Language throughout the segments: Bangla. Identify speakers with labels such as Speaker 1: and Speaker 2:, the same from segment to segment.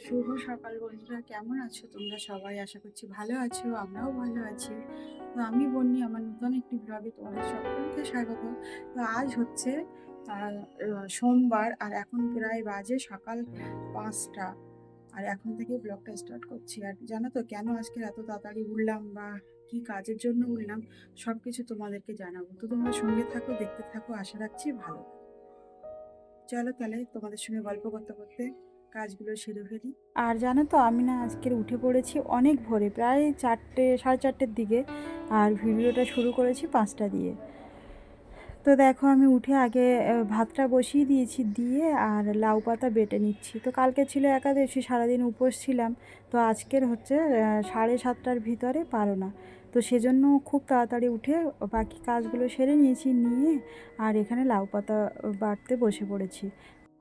Speaker 1: শুভ সকাল বন্ধুরা, কেমন আছো তোমরা সবাই? আশা করছি ভালো আছো, আমরাও ভালো আছি। তো আমি বন্যি আমার নতুন একটি ব্লগে তোমাদের সকলকে স্বাগত। তো আজ হচ্ছে সোমবার, আর এখন প্রায় বাজে সকাল 5টা। আর এখন থেকে ব্লগটা স্টার্ট করছি। আর জানো তো কেন আজকে এত তাড়াতাড়ি উঠলাম বা কি কাজের জন্য উঠলাম, সবকিছু তোমাদেরকে জানাবো। তো তোমরা সঙ্গে থাকো, দেখতে থাকো, আশা রাখছি ভালো। চলো তাহলে তোমাদের সঙ্গে গল্প করতে করতে কাজগুলো সেরে ফেলি। আর জানো তো আমি না আজকের উঠে পড়েছি অনেক ভোরে, প্রায় 4টে, সাড়ে 4টের দিকে। আর ভিডিওটা শুরু করেছি 5টা দিয়ে। তো দেখো আমি উঠে আগে ভাতটা বসিয়ে দিয়েছি, দিয়ে আর লাউ পাতা বেটে নিচ্ছি। তো কালকে ছিল একাদশী, সারাদিন উপোস ছিলাম। তো আজকের হচ্ছে 7:30টার ভিতরে পারো না। তো সেজন্য খুব তাড়াতাড়ি উঠে বাকি কাজগুলো সেরে নিয়েছি, নিয়ে আর এখানে লাউ পাতা বাটতে বসে পড়েছি।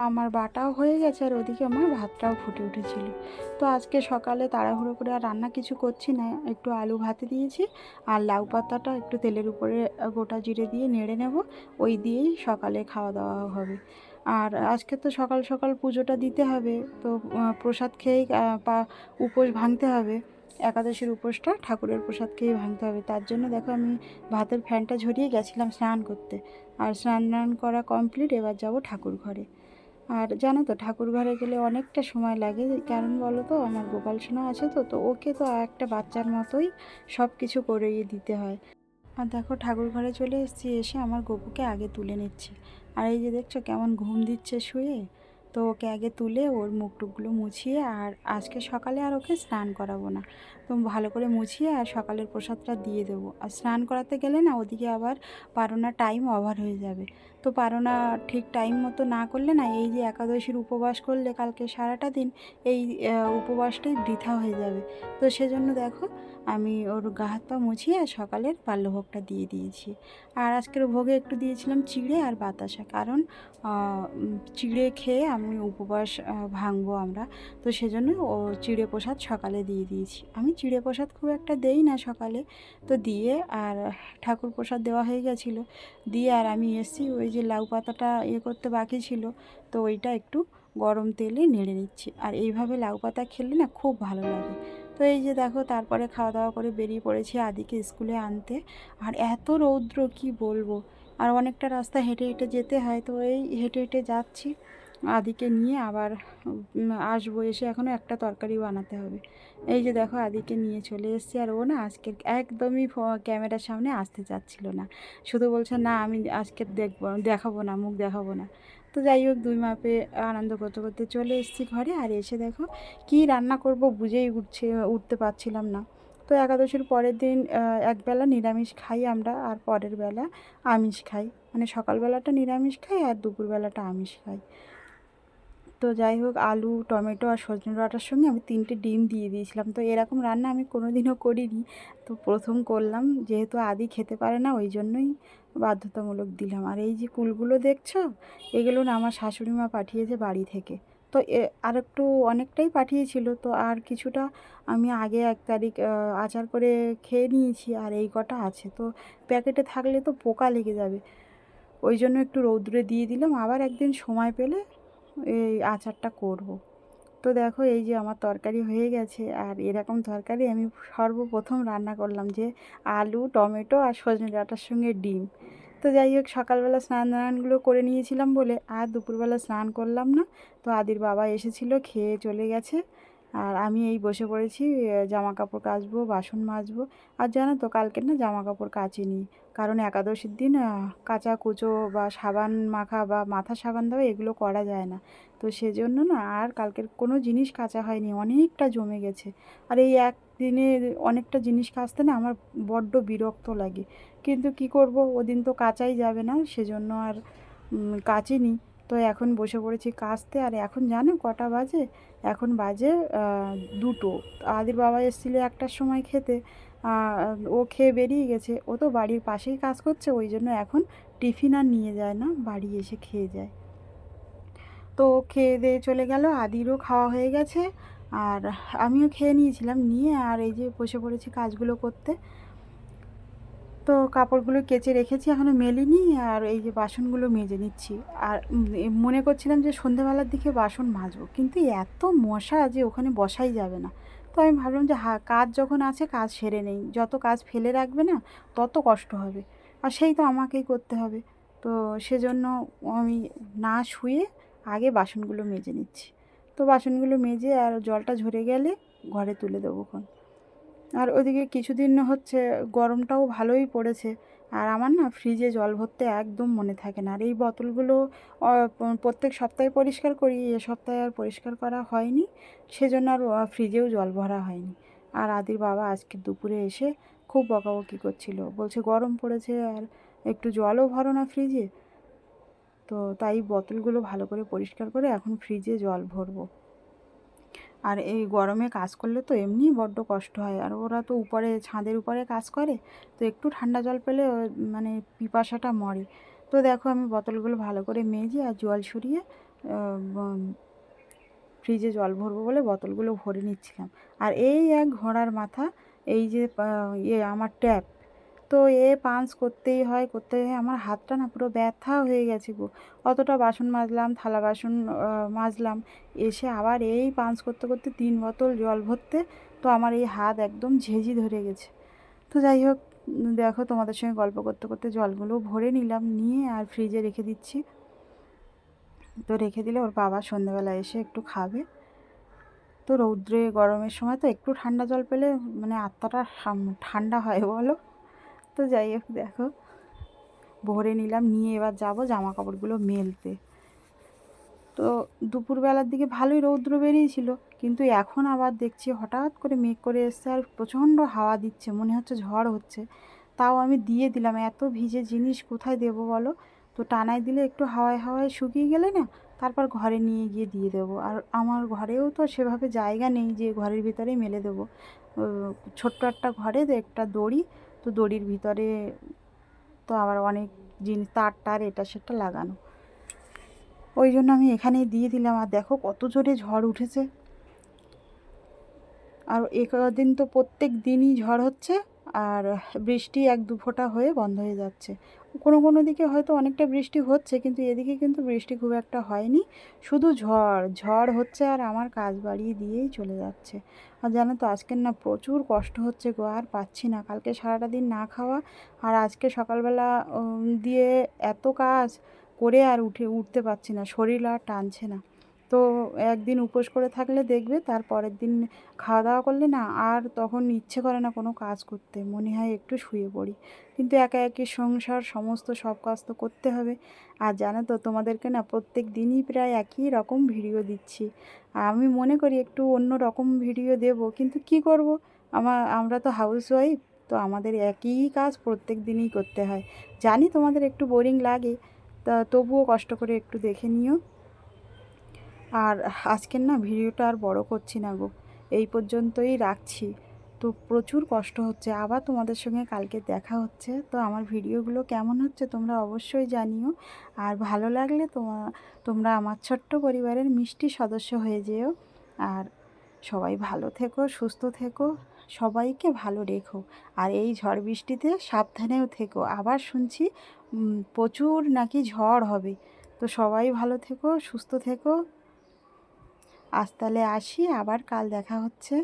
Speaker 1: আমার বাটাও হয়ে গেছে, আর ওদিকে আমার ভাতটাও ফুটে উঠেছিল। তো আজকে সকালে তাড়াহুড়ো করে আর রান্না কিছু করছি না, একটু আলু ভাতে দিয়েছি। আর লাউ পাতাটা একটু তেলের উপরে গোটা জিরে দিয়ে নেড়ে নেব, ওই দিয়েই সকালে খাওয়া দাওয়া হবে। আর আজকে তো সকাল সকাল পুজোটা দিতে হবে। তো প্রসাদ খেয়েই উপোস ভাঙতে হবে। একাদশীর উপোসটা ঠাকুরের প্রসাদ খেয়েই ভাঙতে হবে। তার জন্য দেখো আমি ভাতের ফ্যানটা ঝরিয়ে গেছিলাম স্নান করতে। আর স্নান করা কমপ্লিট, এবার যাব ঠাকুর ঘরে। আর জানো তো ঠাকুর ঘরে গেলে অনেকটা সময় লাগে, কারণ বলো তো আমার গোপাল সোনা আছে, তো ওকে তো একটা বাচ্চার মতোই সব কিছু করিয়ে দিতে হয়। আর দেখো ঠাকুর ঘরে চলে এসেছি, এসে আমার গপুকে আগে তুলে নিচ্ছে। আর এই যে দেখছো কেমন ঘুম দিচ্ছে শুয়ে। তো ওকে আগে তুলে ওর মুখ টুকগুলো মুছিয়ে, আর আজকে সকালে আর ওকে স্নান করাবো না। তো ভালো করে মুছিয়ে আর সকালের প্রসাদটা দিয়ে দেবো। আর স্নান করাতে গেলে না ওদিকে আবার পারোনা টাইম ওভার হয়ে যাবে। তো পারোনা ঠিক টাইম মতো না করলে না, এই যে একাদশীর উপবাস করলে কালকে সারাটা দিন এই উপবাসটাই বৃথা হয়ে যাবে। তো সেজন্য দেখো আমি ওর গা হাত পা মুছিয়ে আর সকালের বাল্যভোগটা দিয়ে দিয়েছি। আর আজকের ভোগে একটু দিয়েছিলাম চিড়ে আর বাতাসা, কারণ চিড়ে খেয়ে আমি উপবাস ভাঙবো আমরা। তো সেজন্য ও চিড়ে প্রসাদ সকালে দিয়ে দিয়েছি। আমি চিড়ে প্রসাদ খুব একটা দেই না সকালে। তো দিয়ে আর ঠাকুর প্রসাদ দেওয়া হয়ে গেছিলো। দিয়ে আর আমি এসছি, ওই যে লাউ পাতাটা করতে বাকি ছিল, তো ওইটা একটু গরম তেলে নেড়ে নিচ্ছি। আর এইভাবে লাউ পাতা খেলে না খুব ভালো লাগে। তো এই যে দেখো তারপরে খাওয়া দাওয়া করে বেরিয়ে পড়েছি আদিকে স্কুলে আনতে। আর এত রৌদ্র কি বলবো। আর অনেকটা রাস্তা হেঁটে হেঁটে যেতে হয়, তো এই হেঁটে হেঁটে যাচ্ছি আদিকে নিয়ে। আবার আসবো, এসে এখনও একটা তরকারি বানাতে হবে। এই যে দেখো আদিকে নিয়ে চলে এসেছি। আর ও না আজকে একদমই ক্যামেরার সামনে আসতে চাচ্ছিল না, শুধু বলছে না আমি আজকে দেখাবো না, মুখ দেখাবো না। তো যাই হোক, দুই মাপে আনন্দ করতে করতে চলে এসেছি ঘরে। আর এসে দেখো কি রান্না করব বুঝেই উঠতে পারছিলাম না। তো একাদশীর পরের দিন একবেলা নিরামিষ খাই আমরা, আর পরের বেলা আমিষ খাই। মানে সকালবেলাটা নিরামিষ খাই আর দুপুরবেলাটা আমিষ খাই। তো যাই হোক, আলু, টমেটো আর সজনে ডাঁটার সঙ্গে আমি 3টে ডিম দিয়ে দিয়েছিলাম। তো এরকম রান্না আমি কোনোদিনও করিনি, তো প্রথম করলাম। যেহেতু আদি খেতে পারে না, ওই জন্যই বাধ্যতামূলক দিলাম। আর এই যে কুলগুলো দেখছো, এগুলো না আমার শাশুড়ি মা পাঠিয়েছে বাড়ি থেকে। তো আর একটু অনেকটাই পাঠিয়েছিল, তো আর কিছুটা আমি আগে 1 তারিখ আচার করে খেয়ে নিয়েছি, আর এই কটা আছে। তো প্যাকেটে থাকলে তো পোকা লেগে যাবে, ওই জন্য একটু রৌদ্রে দিয়ে দিলাম, আবার একদিন সময় পেলে এই আচারটা করব। তো দেখো এই যে আমার তরকারি হয়ে গেছে। আর এরকম তরকারি আমি সর্বপ্রথম রান্না করলাম, যে আলু, টমেটো আর সজনে ডাঁটার সঙ্গে ডিম। তো যাই হোক, সকালবেলা স্নানগুলো করে নিয়েছিলাম বলে আর দুপুরবেলা স্নান করলাম না। তো আদির বাবা এসেছিলো, খেয়ে চলে গেছে। আর আমি এই বসে পড়েছি, জামা কাপড় কাচবো, বাসন মাজবো। আর জানো তো কালকে না জামা কাপড় কাচিনি, কারণ একাদশীর দিন কাচা কুচো বা সাবান মাখা বা মাথা সাবান দেওয়া এগুলো করা যায় না। তো সেজন্য না আর কালকের কোনো জিনিস কাচা হয়নি, অনেকটা জমে গেছে। আর এই একদিনে অনেকটা জিনিস কাচতে না আমার বড্ড বিরক্ত লাগে। কিন্তু কি করব, ওদিন তো কাচাই যাবে না, সেজন্য আর কাচিনি। তো এখন বসে পড়েছি কাচতে। আর এখন জানো কটা বাজে? এখন বাজে 2টো। আদির বাবা এসেছিলো 1টার সময় খেতে। ও খেয়ে বেরিয়ে গেছে। ও তো বাড়ির পাশেই কাজ করছে, ওই জন্য এখন টিফিন আর নিয়ে যায় না, বাড়ি এসে খেয়ে যায়। তো খেয়ে দিয়ে চলে গেল, আদিরও খাওয়া হয়ে গেছে। আর আমিও খেয়ে নিয়েছিলাম, নিয়ে আর এই যে বসে পড়েছি কাজগুলো করতে। তো তো কাপড়গুলো কেচে রেখেছি, এখনও মেলিনি। আর এই যে বাসনগুলো মেজে নিচ্ছি। আর মনে করছিলাম যে সন্ধেবেলার দিকে বাসন মাজবো, কিন্তু এত মশা যে ওখানে বসাই যাবে না। তো আমি ভাবলাম যে কাজ যখন আছে কাজ সেরে নেই, যত কাজ ফেলে রাখবে না তত কষ্ট হবে, আর সেই তো আমাকেই করতে হবে। তো সেজন্য আমি না শুয়ে আগে বাসনগুলো মেজে নিচ্ছি। তো বাসনগুলো মেজে আর জলটা ঝরে গেলে ঘরে তুলে দেবো খন। আর ওদিকে কিছুদিন হচ্ছে গরমটাও ভালোই পড়েছে। আর আমার না ফ্রিজে জল ভরতে একদম মনে থাকে না। আর এই বোতলগুলো প্রত্যেক সপ্তাহে পরিষ্কার করি, এ সপ্তাহে আর পরিষ্কার করা হয়নি, সেজন্য আর ফ্রিজেও জল ভরা হয়নি। আর আদির বাবা আজকে দুপুরে এসে খুব বকাবকি করছিল, বলছে গরম পড়েছে আর একটু জলও ভরো না ফ্রিজে। তো তাই বোতলগুলো ভালো করে পরিষ্কার করে এখন ফ্রিজে জল ভরবো। আর এই গরমে কাজ করলে তো এমনিই বড্ড কষ্ট হয়। আর ওরা তো উপরে ছাদের উপরে কাজ করে, তো একটু ঠান্ডা জল পেলে মানে পিপাসাটা মরে। তো দেখো আমি বোতলগুলো ভালো করে মেজে আর জল সরিয়ে ফ্রিজে জল ভরবো বলে বোতলগুলো ভরে নিচ্ছিলাম। আর এই এক ঘোড়ার মাথা, এই যে আমার ট্যাপ, তো পাঞ্চ করতেই হয় করতেই হয়। আমার হাতটা না পুরো ব্যথা হয়ে গেছে গো। অতটা বাসন মাজলাম, থালা বাসন মাজলাম, এসে আবার এই পাঞ্চ করতে করতে 3 বোতল জল ভরতে, তো আমার এই হাত একদম ঝেঁঝি ধরে গেছে। তো যাই হোক, দেখো তোমাদের সঙ্গে গল্প করতে করতে জলগুলো ভরে নিলাম, নিয়ে আর ফ্রিজে রেখে দিচ্ছি। তো রেখে দিলে ওর বাবা সন্ধ্যেবেলা এসে একটু খাবে। তো রৌদ্রে গরমের সময় তো একটু ঠান্ডা জল পেলে মানে আত্মাটা ঠান্ডা হয় বলো। তো যাই হোক, দেখো ভরে নিলাম, নিয়ে এবার যাব জামা কাপড়গুলো মেলতে। তো দুপুরবেলার দিকে ভালোই রৌদ্র বেরিয়েছিল, কিন্তু এখন আবার দেখছি হঠাৎ করে মেঘ করে এসছে আর প্রচণ্ড হাওয়া দিচ্ছে, মনে হচ্ছে ঝড় হচ্ছে। তাও আমি দিয়ে দিলাম, এত ভিজে জিনিস কোথায় দেবো বলো। তো টানায় দিলে একটু হাওয়ায় হাওয়ায় শুকিয়ে গেলে না তারপর ঘরে নিয়ে গিয়ে দিয়ে দেবো। আর আমার ঘরেও তো সেভাবে জায়গা নেই যে ঘরের ভিতরেই মেলে দেবো। ছোট্ট একটা ঘরে একটা দড়ি, তো দড়ির ভিতরে তো আবার অনেক জিনিস তার টার এটা সেটা লাগানো, ওই জন্য আমি এখানেই দিয়ে দিলাম। আর দেখো কত জোরে ঝড় উঠেছে। আর কদিন তো প্রত্যেক দিনই ঝড় হচ্ছে, আর বৃষ্টি 1-2 ফোঁটা হয়ে বন্ধ হয়ে যাচ্ছে। কোনো কোনো দিকে হয়তো অনেকটা বৃষ্টি হচ্ছে, কিন্তু এদিকে কিন্তু বৃষ্টি খুব একটা হয়নি, শুধু ঝড় ঝড় হচ্ছে আর আমার কাজ বাড়িয়ে দিয়েই চলে যাচ্ছে। আর জানো তো আজকের না প্রচুর কষ্ট হচ্ছে গো, আর পাচ্ছি না। কালকে সারাটা দিন না খাওয়া, আর আজকে সকালবেলা দিয়ে এত কাজ করে আর উঠতে পারছি না, শরীর আর টানছে না। তো একদিন উপোস করে থাকলে দেখবে তার পরের দিন খাওয়া দাওয়া করলে না আর তখন ইচ্ছে করে না কোনো কাজ করতে, মনে হয় একটু শুয়ে পড়ি। কিন্তু একা একই সংসার, সমস্ত সব কাজ তো করতে হবে। আর জানো তো তোমাদেরকে না প্রত্যেক দিনই প্রায় একই রকম ভিডিও দিচ্ছি। আমি মনে করি একটু অন্য রকম ভিডিও দেব, কিন্তু কি করব, আমরা তো হাউসওয়াইফ, তো আমাদের একই কাজ প্রত্যেক দিনই করতে হয়। জানি তোমাদের একটু বোরিং লাগে, তা তবুও কষ্ট করে একটু দেখে নিও। আর আজকের না ভিডিওটা আর বড় করছি না গো, এই পর্যন্তই রাখছি। তো প্রচুর কষ্ট হচ্ছে, আবার তোমাদের সঙ্গে কালকে দেখা হচ্ছে। তো আমার ভিডিওগুলো কেমন হচ্ছে তোমরা অবশ্যই জানিও। আর ভালো লাগলে তোমরা আমার ছোট্ট পরিবারের মিষ্টি সদস্য হয়ে যেও। আর সবাই ভালো থেকো, সুস্থ থেকো, সবাইকে ভালো রেখো। আর এই ঝড় বৃষ্টিতে সাবধানেও থেকো। আবার শুনছি প্রচুর নাকি ঝড় হবে। তো সবাই ভালো থেকো, সুস্থ থেকো। আজ তাহলে আসি, আবার কাল দেখা হচ্ছে।